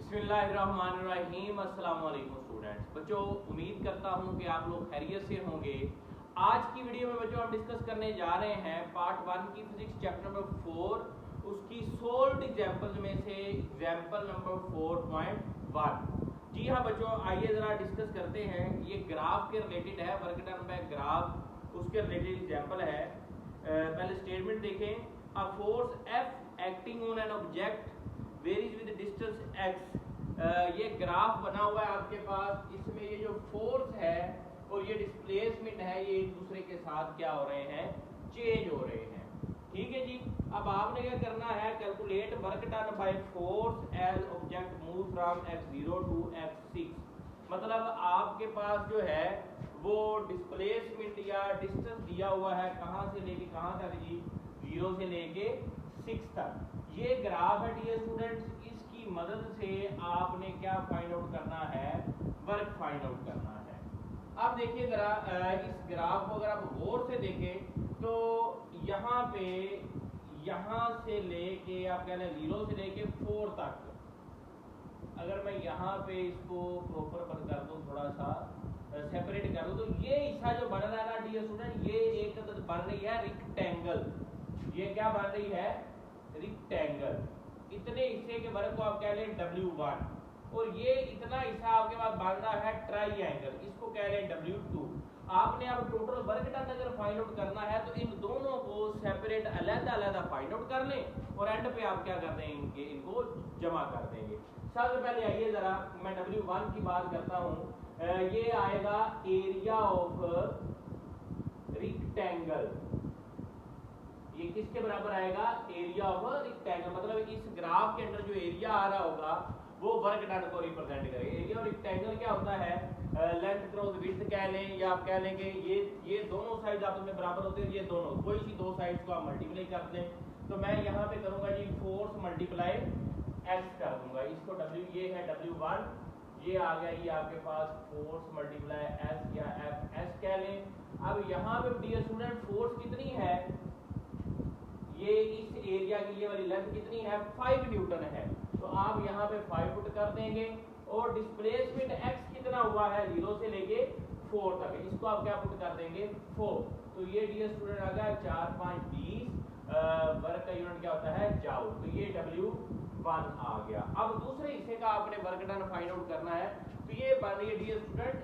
बिस्मिल्लाहिर्रहमानिर्रहीम। अस्सलाम वालेकुम स्टूडेंट्स। बच्चों, उम्मीद करता हूं कि आप लोग खैरियत से होंगे। आज की वीडियो में बच्चों हम डिस्कस करने जा रहे हैं पार्ट 1 की फिजिक्स चैप्टर नंबर 4 उसकी सोल्व्ड एग्जांपल्स में से एग्जांपल नंबर 4.1। जी हाँ बच्चों, आइए जरा डिस्कस करते हैं। ये ग्राफ के रिलेटेड है, वर्क डन बाय ग्राफ, उसके रिलेटेड एग्जांपल है। पहले स्टेटमेंट देखें। A force F acting on an object varies with distance x। ये ग्राफ बना हुआ है आपके पास। इसमें ये जो फोर्स है और ये डिस्प्लेसमेंट है, ये एक दूसरे के साथ क्या हो रहे हैं, चेंज हो रहे हैं। ठीक है जी। अब आपने क्या करना है, calculate work done by force as object move from x0 to x6। मतलब आपके पास जो है वो डिस्प्लेसमेंट या डिस्टेंस दिया हुआ है, कहां से लेके कहां तक जी, 0 से लेके 6 तक। ये ग्राफ है डियर स्टूडेंट्स। इसकी मदद से आपने क्या फाइंड आउट करना है, वर्क फाइंड आउट करना है। अब देखिए जरा इस ग्राफ को अगर आप गौर से देखें तो यहाँ पे यहाँ से लेके आप कह लें 0 से लेके 4 तक, अगर मैं यहाँ पे इसको प्रॉपर बंद कर दूं, थोड़ा सा सेपरेट कर दूं, तो ये हिस्सा जो बन रहा है ना डियर स्टूडेंट, ये एक बन रही है रिक्टेंगल। ये क्या बन रही है, रिक्टेंगल। इतने हिस्से के वर्ग को आप कह लें W1, और ये इतना हिस्सा आपके पास बन रहा है ट्राइएंगल, इसको कह लें W2। आपने अब टोटल वर्क डन अगर फाइंड आउट करना है तो इन दोनों को सेपरेट अलग-अलग फाइंड आउट कर लें और एंड पे आप क्या कर देंगे, इनको जमा कर देंगे। सबसे पहले आइए जरा मैं W1 की बात करता हूं। ये आएगा एरिया ऑफ रिक्टेंगल। ये किसके बराबर आएगा, एरिया ऑफ रेक्टेंगल। मतलब इस ग्राफ के अंदर जो एरिया आ रहा होगा वो वर्क डन को रिप्रेजेंट करेगा। एरिया ऑफ रेक्टेंगल क्या होता है, लेंथ क्रॉस विड्थ कह लें, या आप कह लेंगे ये दोनों साइड आपस में बराबर होते हैं। ये दोनों कोई सी दो साइड्स को आप मल्टीप्लाई कर दें, तो मैं यहाँ पे करूंगा जी फोर्स मल्टीप्लाई एक्स कर दूंगा। इसको W, ये है W1, ये आ गया ये आपके पास फोर्स मल्टीप्लाई एस या एफ कह लें। अब यहाँ पे डियर स्टूडेंट फोर्स कितनी है, ये इस एरिया की ये वाली लेंथ कितनी है, 5 न्यूटन है। तो आप यहाँ पे 5 पुट कर देंगे, और डिस्प्लेसमेंट x कितना हुआ है, 0 से लेके 4 तक, इसको आप क्या पुट कर देंगे, 4। तो ये डियर स्टूडेंट आ गया 4 5 20, वर्क का यूनिट क्या होता है, जाउल। तो ये W1 आ गया। अब दूसरे हिस्से का आपने वर्क डन फाइंड आउट करना है, तो ये बन रही है डियर स्टूडेंट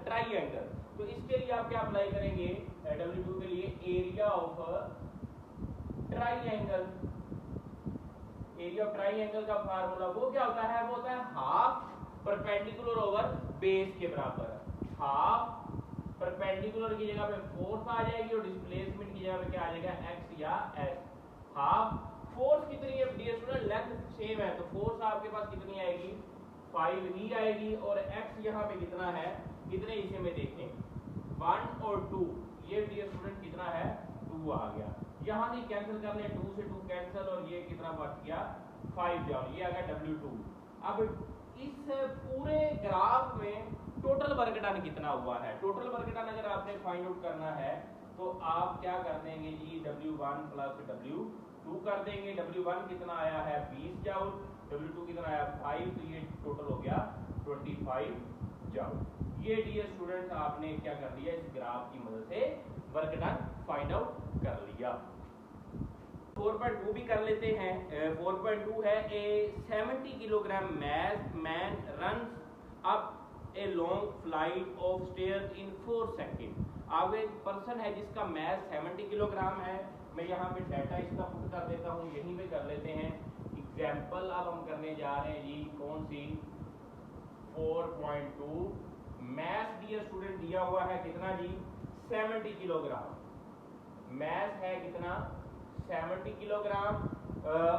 ट्राइएंगल। तो इसके लिए आप क्या अप्लाई करेंगे, W2 के लिए area of triangle. Area of triangle का फार्मूला वो क्या होता है, वो होता है हाफ परपेंडिकुलर ओवर बेस के बराबर। हाफ परपेंडिकुलर की जगह पे फोर्स आ जाएगी और डिस्प्लेसमेंट की जगह पे क्या आ जाएगा, x या s। हाफ फोर्स कितनी है डियर स्टूडेंट, लेंथ सेम है, तो फोर्स आपके पास कितनी आएगी, 5 ही आएगी। और x यहाँ पे कितना है, कितने हिस्से में देखें, 1 और 2, ये डियर स्टूडेंट कितना है, 2 आ गया। यहाँ से कैंसिल कर ले, 2 से 2 कैंसिल, और ये कितना बच गया, 5 जाओ, ये आ गया W2। अब इस पूरे ग्राफ में टोटल वर्क डन कितना हुआ है, टोटल वर्क डन अगर आपने फाइंड आउट करना है तो आप क्या कर देंगे जी, W1 प्लस W2 कर देंगे। W1 कितना आया है, 20 जाउल, W2 कितना आया, 5, तो ये टोटल हो गया 25 जाउल। ये डियर स्टूडेंट्स आपने क्या कर दिया, इस ग्राफ की मदद से वर्क डन फाइंड आउट कर लिया। 4.2 भी कर लेते हैं। 4.2 है, ए 70 kilogram man runs up a long flight of stairs in 4 second. अब एक पर्सन है जिसका मैथ 70 किलोग्राम है। मैं यहाँ पे डाटा इसका पुट कर देता हूँ, यहीं पे कर लेते हैं एग्जाम्पल। अब हम करने जा रहे हैं जी कौन सी, 4.2। मैथ डियर स्टूडेंट दिया हुआ है कितना जी, 70 किलोग्राम। मैथ है कितना, 70 किलोग्राम,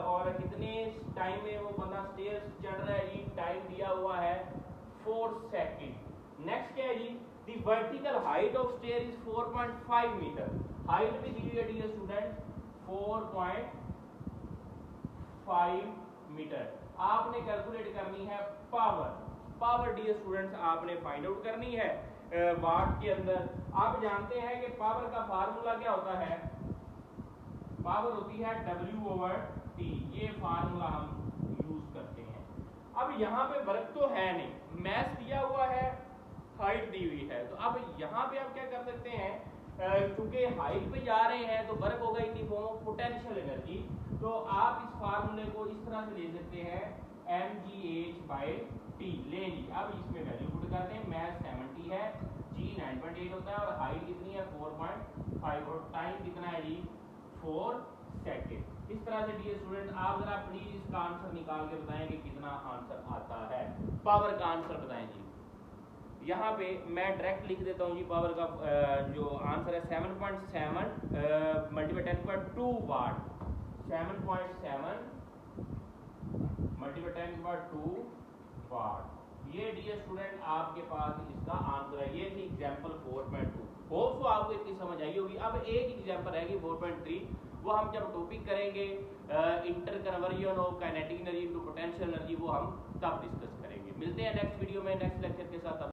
और कितने टाइम में वो बंदा स्टेयर्स चढ़ रहा है जी, टाइम दिया हुआ है 4 सेकंड। नेक्स्ट क्या है जी, the vertical height of stair is 4.5 metre. Height भी दी हुई है डियर स्टूडेंट 4.5 मीटर। आपने कैलकुलेट करनी है पावर डियर स्टूडेंट्स आपने फाइंड आउट करनी है वाट के अंदर। आप जानते हैं कि पावर का फार्मूला क्या होता है, पावर होती है W/T। ये फार्मूला हम यूज करते हैं। अब अब यहाँ पे वर्क तो है नहीं, मैस दिया हुआ है, हाइट दी हुई है, तो अब यहाँ पे आप क्या कर सकते हैं, क्योंकि हाइट पे जा रहे हैं तो वर्क होगा in the form of potential energy, तो आप इस फार्मूले को इस तरह से ले सकते हैं mgh/t ले लीजिए। अब इसमें वैल्यू पुट करते हैं, मैथ 70 है, g 9.8 होता है और हाइट कितनी है 4.5 और टाइम कितना है जी 4 सेकेंड। इस तरह से डियर स्टूडेंट आप जरा प्लीज इसका आंसर निकाल के बताएं कि कितना आंसर आता है, पावर का आंसर बताएं जी। यहाँ पे मैं डायरेक्ट लिख देता हूँ जी, पावर का जो आंसर है 7.7 मल्टीप्लाई 10/2 वाट, 7.7 मल्टीप्लाई 10/2 वाट। ये डियर स्टूडेंट आपके पास इसका आंसर है। ये थी एग्जांपल 4.2। होप तो आपको इतनी समझ आई होगी। अब एक एग्जांपल रहेगी 4.3, वो हम जब टॉपिक करेंगे interconversion of kinetic energy to potential energy, वो हम तब डिस्कस करेंगे। मिलते हैं नेक्स्ट वीडियो में नेक्स्ट लेक्चर के साथ।